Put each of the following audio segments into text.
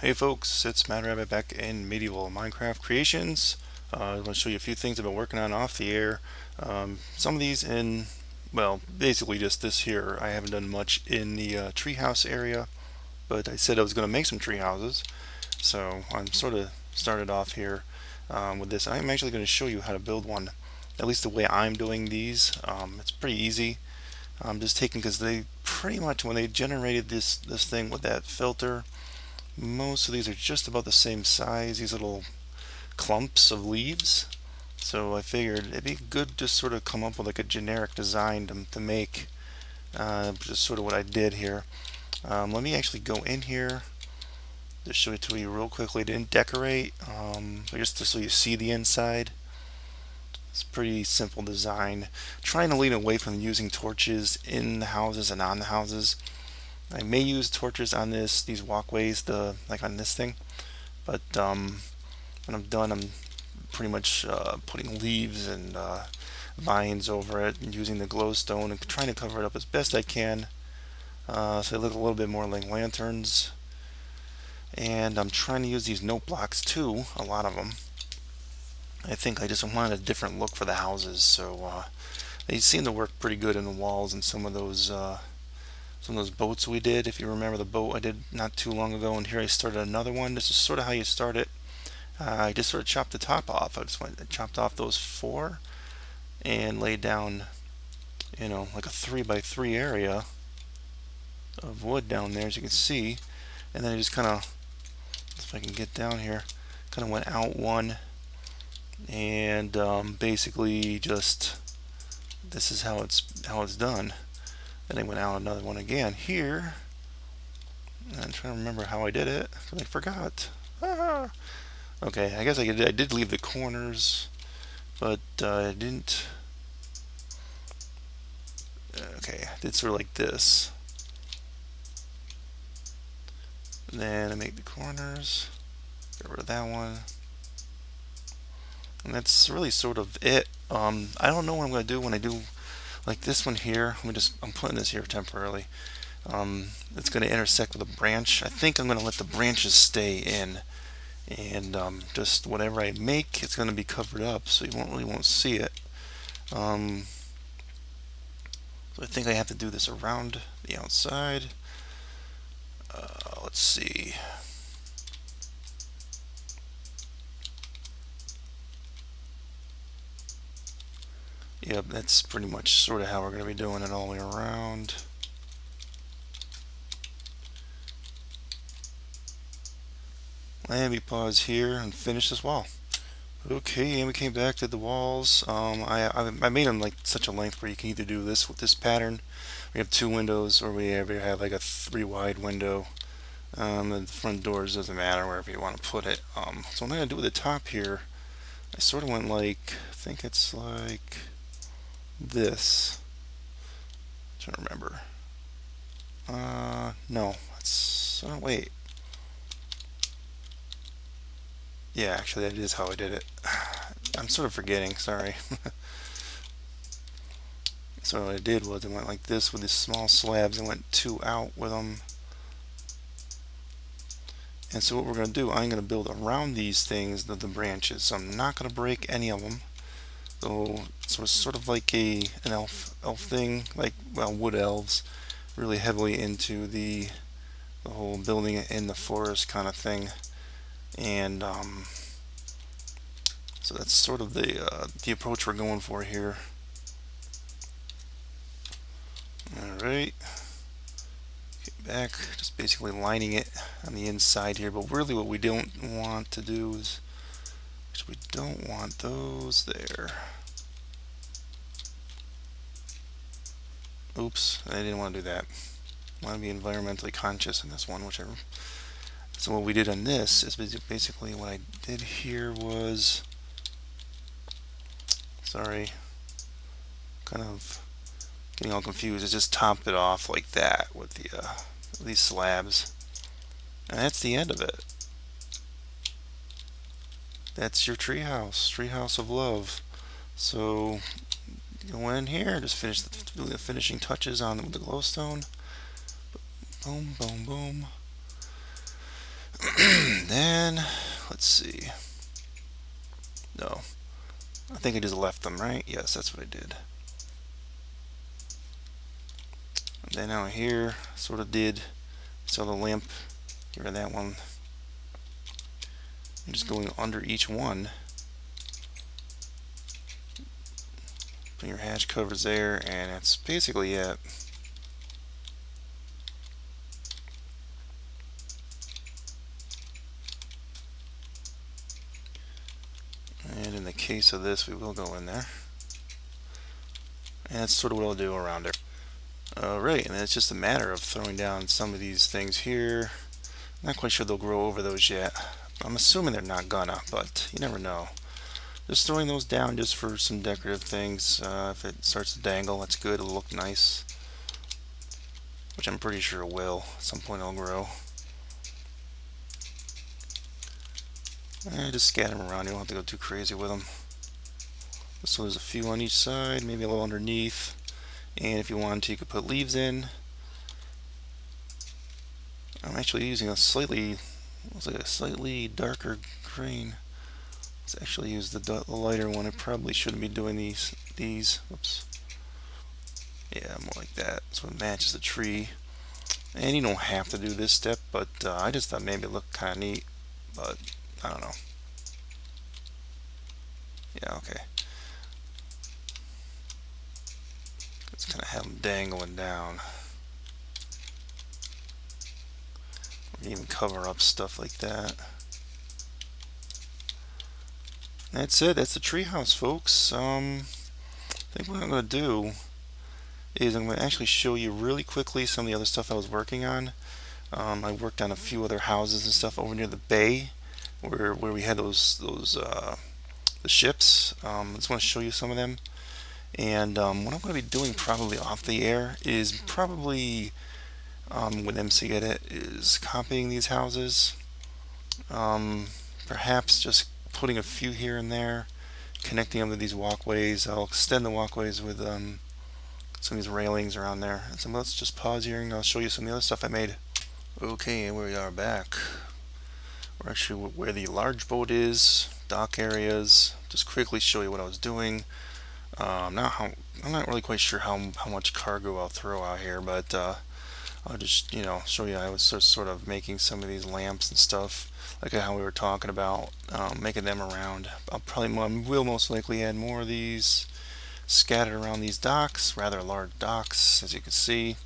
Hey folks, it's Mad Rabbit back in Medieval Minecraft Creations. I want to show you a few things I've been working on off the air. Some of these in, well, basically just this here. I haven't done much in the treehouse area, but I said I was going to make some tree houses. So I'm sort of started off here with this. I'm actually going to show you how to build one, at least the way I'm doing these. It's pretty easy. I'm just taking, because they pretty much, when they generated this thing with that filter, most of these are just about the same size, these little clumps of leaves. So I figured it'd be good to sort of come up with like a generic design to make, just sort of what I did here. Let me actually go in here to show it to you real quickly. I didn't decorate, but just so you see the inside. It's a pretty simple design. Trying to lean away from using torches in the houses and on the houses. I may use torches on these walkways, like on this thing, but when I'm done, I'm pretty much putting leaves and vines over it and using the glowstone and trying to cover it up as best I can, so they look a little bit more like lanterns. And I'm trying to use these note blocks too, a lot of them. I think I just wanted a different look for the houses, so they seem to work pretty good in the walls and some of those boats we did. If you remember the boat I did not too long ago, and here I started another one. This is sort of how you start it. I just sort of chopped the top off. I chopped off those four and laid down, like a 3x3 area of wood down there, as you can see. And then I just kind of, if I can get down here, kind of went out one, and basically just this is how it's done. Then I went out another one again here. I'm trying to remember how I did it, because I forgot. Ah. Okay, I guess I did leave the corners, but I didn't. Okay, I did sort of like this. Then I make the corners, get rid of that one. And that's really sort of it. I don't know what I'm going to do when I do like this one here. I'm putting this here temporarily. It's going to intersect with a branch. I think I'm going to let the branches stay in, and just whatever I make, it's going to be covered up, so you won't see it. So I think I have to do this around the outside. Let's see. Yep, that's pretty much sort of how we're going to be doing it all the way around. Let me pause here and finish this wall. Okay, and we came back to the walls. I made them like such a length where you can either do this with this pattern. We have two windows, or we ever have like a 3 wide window. The front doors doesn't matter wherever you want to put it. So what I'm gonna do with the top here, I sort of went like, I think it's like this. I'm trying to remember. No, it's wait. Yeah, actually that is how I did it. I'm sort of forgetting, sorry. So what I did was I went like this with these small slabs and went two out with them. And so what we're going to do, I'm going to build around these things, the branches. So I'm not going to break any of them. So it's sort of like an elf thing, like, well, wood elves, really heavily into the whole building in the forest kind of thing. And so that's sort of the approach we're going for here. Alright, get back, just basically lining it on the inside here, but really what we don't want to do is, we don't want those there. Oops, I didn't want to do that. I want to be environmentally conscious in this one, whichever. So what we did on this is basically what I did here was, sorry, kind of getting all confused. I just topped it off like that with these slabs, and that's the end of it. That's your treehouse of love. So go in here, just finish the finishing touches on with the glowstone. Boom, boom, boom. then let's see. No, I think I just left them, right? Yes, that's what I did. And then out here, sort of did, saw the lamp here in that one. I'm just going under each one. Put your hatch covers there, and that's basically it. And in the case of this, we will go in there. And that's sort of what I'll do around it. Alright, and it's just a matter of throwing down some of these things here. Not quite sure they'll grow over those yet. I'm assuming they're not gonna, but you never know. Just throwing those down just for some decorative things. If it starts to dangle, that's good. It'll look nice. Which I'm pretty sure it will. At some point it'll grow. Just scatter them around. You don't have to go too crazy with them. So there's a few on each side, maybe a little underneath. And if you wanted to, you could put leaves in. I'm actually using a slightly, looks like a slightly darker green. Let's actually use the lighter one. I probably shouldn't be doing these. Whoops. Yeah, more like that. So it matches the tree. And you don't have to do this step, but I just thought maybe it looked kind of neat. But I don't know. Yeah, okay. Let's kind of have them dangling down. We can even cover up stuff like that. That's it. That's the treehouse, folks. I think what I'm going to do is I'm going to actually show you really quickly some of the other stuff I was working on. I worked on a few other houses and stuff over near the bay, where we had the ships. I just want to show you some of them. And what I'm going to be doing probably off the air is probably when MC Edit is copying these houses. Perhaps just putting a few here and there, connecting them to these walkways. I'll extend the walkways with some of these railings around there. And so let's just pause here and I'll show you some of the other stuff I made. Okay, and we are back. We're actually where the large boat is, dock areas. Just quickly show you what I was doing. I'm not really quite sure how much cargo I'll throw out here, but I'll just show you I was sort of making some of these lamps and stuff, like how we were talking about, making them around. I will most likely add more of these scattered around these docks, rather large docks, as you can see.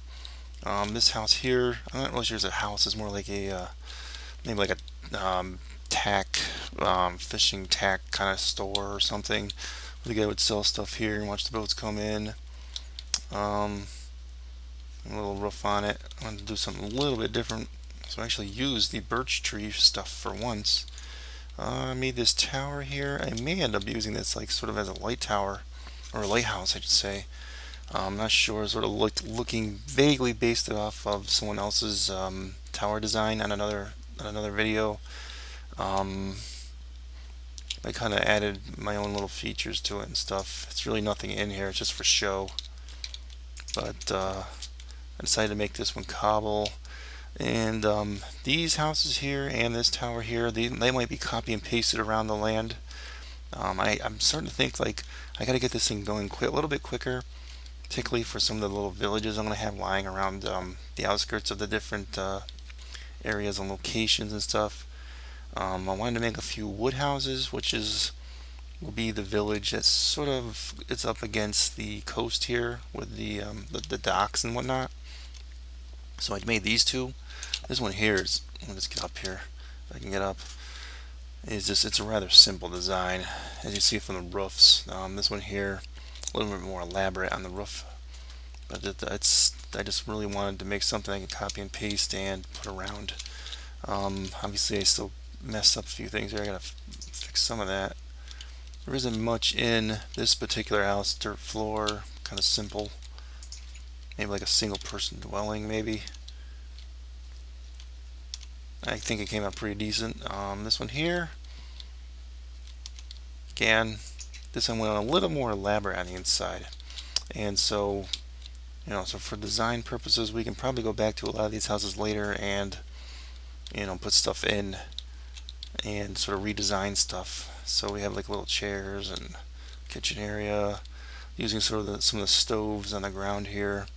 This house here, I'm not really sure it's a house. It's more like a maybe like a tack, fishing tack kind of store or something. The guy would sell stuff here and watch the boats come in. A little roof on it. I wanted to do something a little bit different, so I actually used the birch tree stuff for once. I made this tower here. I may end up using this like sort of as a light tower, or a lighthouse, I should say. I'm not sure. Sort of looking vaguely based off of someone else's tower design on another video. I kind of added my own little features to it and stuff. It's really nothing in here. It's just for show. But I decided to make this one cobble. And these houses here and this tower here, they might be copy and pasted around the land. I'm starting to think like I got to get this thing going a little bit quicker, particularly for some of the little villages I'm going to have lying around the outskirts of the different areas and locations and stuff. I wanted to make a few wood houses, which will be the village that's sort of it's up against the coast here with the docks and whatnot. So I made these two. This one here is, let me just get up here if I can get up. It's a rather simple design, as you see from the roofs. This one here, a little bit more elaborate on the roof, but I just really wanted to make something I could copy and paste and put around. Obviously I still messed up a few things here. I gotta fix some of that. There isn't much in this particular house. Dirt floor, kind of simple. Maybe like a single person dwelling, maybe. I think it came out pretty decent. This one here, again, this one went a little more elaborate on the inside. And so, so for design purposes, we can probably go back to a lot of these houses later and, put stuff in and sort of redesign stuff. So we have like little chairs and kitchen area, using sort of some of the stoves on the ground here.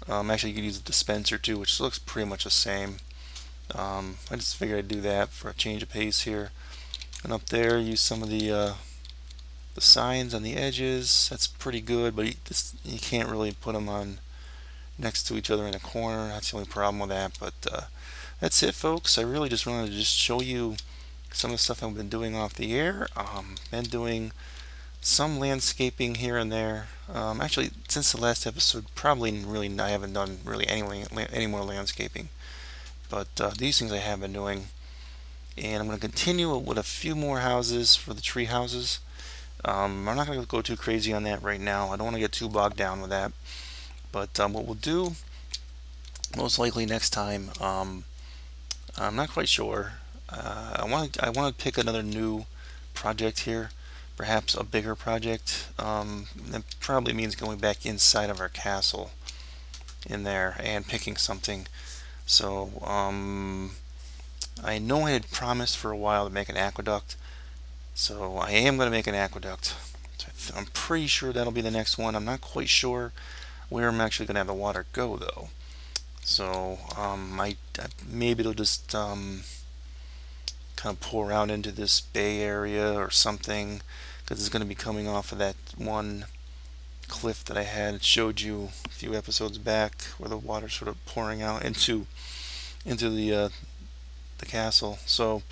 Actually, you could use a dispenser too, which looks pretty much the same. I just figured I'd do that for a change of pace here. And up there, use some of the signs on the edges. That's pretty good, but you can't really put them on next to each other in a corner. That's the only problem with that. But that's it, folks. I really just wanted to just show you some of the stuff I've been doing off the air. Been doing some landscaping here and there. Actually, since the last episode, probably really I haven't done really any more landscaping. But these things I have been doing, and I'm going to continue with a few more houses for the tree houses. I'm not going to go too crazy on that right now. I don't want to get too bogged down with that. But what we'll do most likely next time, I'm not quite sure. I want to pick another new project here, perhaps a bigger project. That probably means going back inside of our castle in there and picking something. So I know I had promised for a while to make an aqueduct, so I am going to make an aqueduct. I'm pretty sure that'll be the next one. I'm not quite sure where I'm actually going to have the water go though. So maybe it'll just kind of pour out into this bay area or something, because it's going to be coming off of that one cliff that I had showed you a few episodes back, where the water's sort of pouring out into the castle. So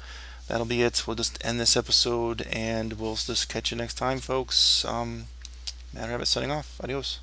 that'll be it. We'll just end this episode, and we'll just catch you next time, folks. Matt Rabbit signing off. Adios.